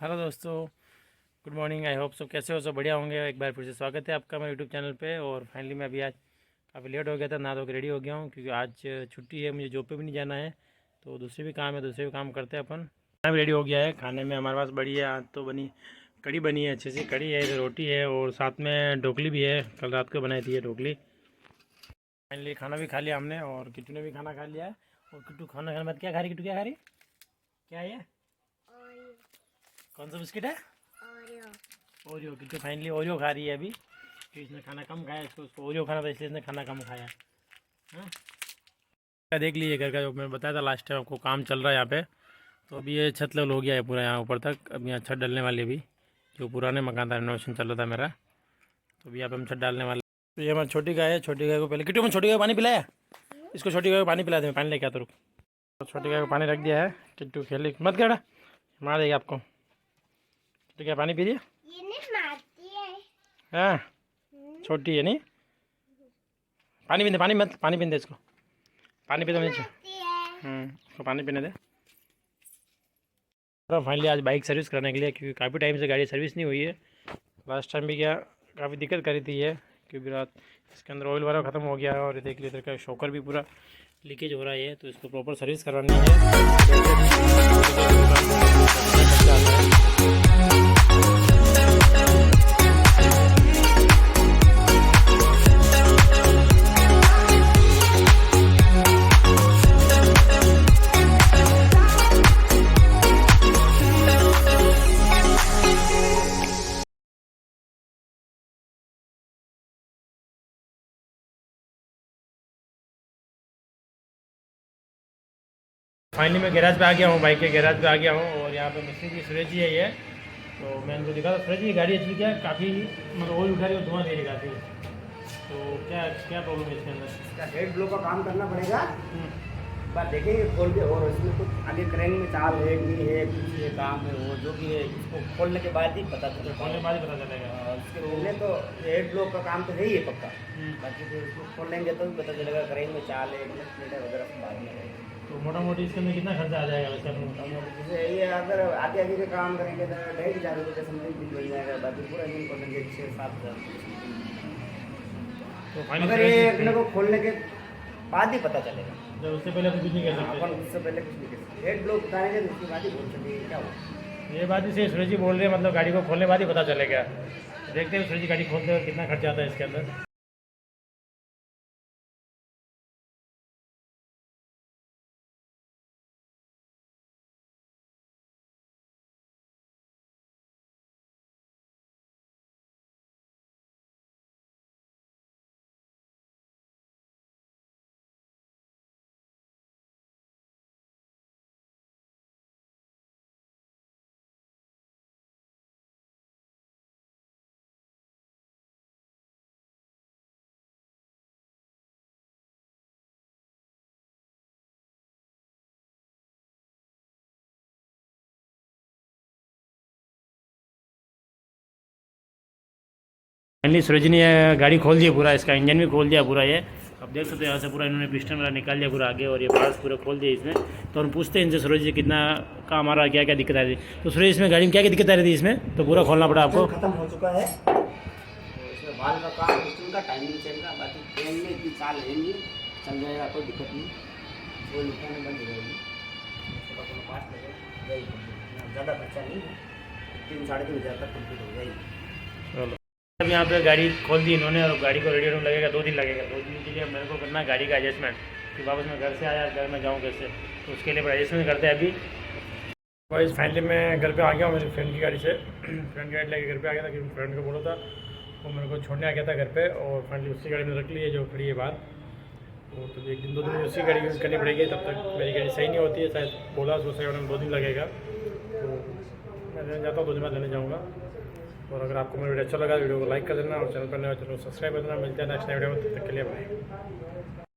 Hello दोस्तों, good morning. I hope so कैसे हो, सब बढ़िया होंगे। एक बार फिर से स्वागत है आपका मेरे यूट्यूब चैनल पे। और फाइनली मैं अभी आज काफ़ी लेट हो गया था, नहा धो के रेडी हो गया हूँ क्योंकि आज छुट्टी है, मुझे जॉब पे भी नहीं जाना है। तो दूसरे भी काम है, दूसरे भी काम करते हैं अपन। खाना भी रेडी हो गया है। खाने में हमारे पास बड़ी है, आज तो बनी कड़ी बनी है, अच्छी सी कड़ी है, रोटी है और साथ में ढोकली भी है, कल रात को बनाई थी ये ढोकली। फाइनली खाना भी खा लिया हमने और किट्टू ने भी खाना खा लिया है। और किट्टू खाना खाने बाद क्या खा रही, किट्टू क्या खा रही, क्या है ये, कौन सा बिस्किट है? ओरियो। किट्टू फाइनली ओरियो खा रही है अभी, क्योंकि इसने खाना कम खाया, उसको ओरियो खाना था इसलिए इसने खाना कम खाया। हाँ, देख लीजिए घर का, जो मैं बताया था लास्ट टाइम आपको, काम चल रहा है यहाँ पे। तो अभी ये छत लेवल हो गया है पूरा यहाँ ऊपर तक। अब यहाँ छत डालने वाली अभी, जो पुराने मकान था, रेनोवेशन चल रहा था मेरा, तो अभी यहाँ पे हम छत डालने वाले। तो ये हमारी छोटी गाय है, छोटी गाय को पहले किट्टू में छोटी गाय को पानी पिलाया, इसको छोटी गाय को पानी पिला दे, पानी लेके आता रुक। तो छोटी गाय को पानी रख दिया है, किट्टू खेले मत कर, मार देगा आपको। तो क्या पानी पी रही है? हाँ, छोटी है नहीं, पानी पीने, पानी मत, पानी पीने दे इसको, पानी पी दो नीचे। इसको पानी पीने दे। तो फाइनली आज बाइक सर्विस कराने के लिए, क्योंकि काफ़ी टाइम से गाड़ी सर्विस नहीं हुई है। लास्ट टाइम भी क्या काफ़ी दिक्कत करी थी ये, क्योंकि रात इसके अंदर ऑयल वगैरह ख़त्म हो गया है और देख लीजिए इधर का शॉकर भी पूरा लीकेज हो रहा है। तो इसको प्रॉपर सर्विस करवानी है। फाइनली मैं गैराज पे आ गया हूँ, बाइक के गैराज पे आ गया हूँ। और यहाँ पे मिस्त्री जी सूरज जी है ये, तो मैं इनको दिखा था। सूरज जी गाड़ी अच्छी क्या काफ़ी मतलब ऑयल उठा रही है, धुआं दे रही काफ़ी, तो क्या क्या प्रॉब्लम है इसके अंदर? इसका हेड ब्लो का काम करना पड़ेगा। बात देखेंगे खोल के, और इसमें कुछ आगे करेंगे में चाल है नहीं है, कुछ ये काम है वो जो भी है, इसको खोलने के बाद ही पता चलेगा। खोलने के बाद ही पता चलेगा। उसके पहले तो हेड ब्लो का काम तो है ही है पक्का, बाकी फिर उसको खोल लेंगे तो भी पता चलेगा करेंगे में चाल है प्लेट वगैरह सब बाद में रहेगा। तो मोटा मोटी इसके अंदर कितना खर्चा आ जाएगा वैसे? मोटा मोटी जैसे ये अगर आगे आगे के काम करेंगे तो 2,500 रुपये समथिंग बिल बन जाएगा, बाकी पूरा इंजन खोलेंगे 6-7 हज़ार। तो अगर ये अपने को खोलने के बाद ही पता चलेगा, जब उससे पहले तो कुछ नहीं कर सकते। अपन उससे पहले कुछ नहीं कर सकते। हेड ब्लॉक बताएंगे तो उसके बाद ही बोल सकेंगे क्या हो। ये बात ही सही, सूरज जी बोल रहे हैं, मतलब गाड़ी को खोलने बाद ही पता चलेगा। देखते हैं सूरज जी गाड़ी खोलते हैं कितना खर्चा आता है इसके अंदर। फाइनली सूरज ने गाड़ी खोल दिया पूरा, इसका इंजन भी खोल दिया पूरा। ये अब देख सकते हो यहाँ से पूरा इन्होंने पिस्टन वाला निकाल दिया पूरा आगे, और ये पास पूरा खोल दिया इसमें। तो हम पूछते हैं इनसे, सूरज जी कितना काम आ रहा है, क्या क्या दिक्कत आ रही थी? तो सूरज इसमें गाड़ी में क्या क्या दिक्कत आ रही थी इसमें, तो पूरा खोलना पड़ा आपको? खत्म हो चुका है, तो इसमें बाल का काम का टाइमिंग चल रहा, बाकी ट्रेन में इतनी चाल है नहीं, चल जाएगा कोई दिक्कत नहीं, वो निकालने बंद हो जाएगी। पास लगेगा, ज़्यादा खर्चा नहीं है, 3-3.5 हज़ार तक कम्प्लीट हो जाएगी। चलो, अब यहाँ पे गाड़ी खोल दी इन्होंने, और गाड़ी को रेडी होने लगेगा 2 दिन लगेगा। 2 दिन के लिए मेरे को करना है गाड़ी का एडजस्टमेंट, कि वापस मैं घर से आया, घर में जाऊँ कैसे, तो उसके लिए एडजस्टमेंट करते हैं अभी। वाइस फाइनली मैं घर पे आ गया हूँ मेरी फ्रेंड की गाड़ी से। फ्रेंड गाड़ी लेके घर पे आ गया था, क्योंकि फ्रेंड को बोला था, वो मेरे को छोड़ने आ गया था घर पे। और फाइनली उसी गाड़ी में रख ली है जो खड़ी है बाहर। तो 1-2 दिन उसी गाड़ी यूज़ करनी पड़ेगी, तब तक मेरी गाड़ी सही नहीं होती है, शायद बोला दूसरे गाड़ी में 2 दिन लगेगा। तो मैं लेने जाता हूँ, 2 दिन बाद लेने जाऊँगा। और अगर आपको मेरा वीडियो अच्छा लगा, वीडियो को लाइक कर देना, और चैनल पर नए हो तो सब्सक्राइब कर देना। मिलते हैं नेक्स्ट वीडियो में, तब तक के लिए बाय।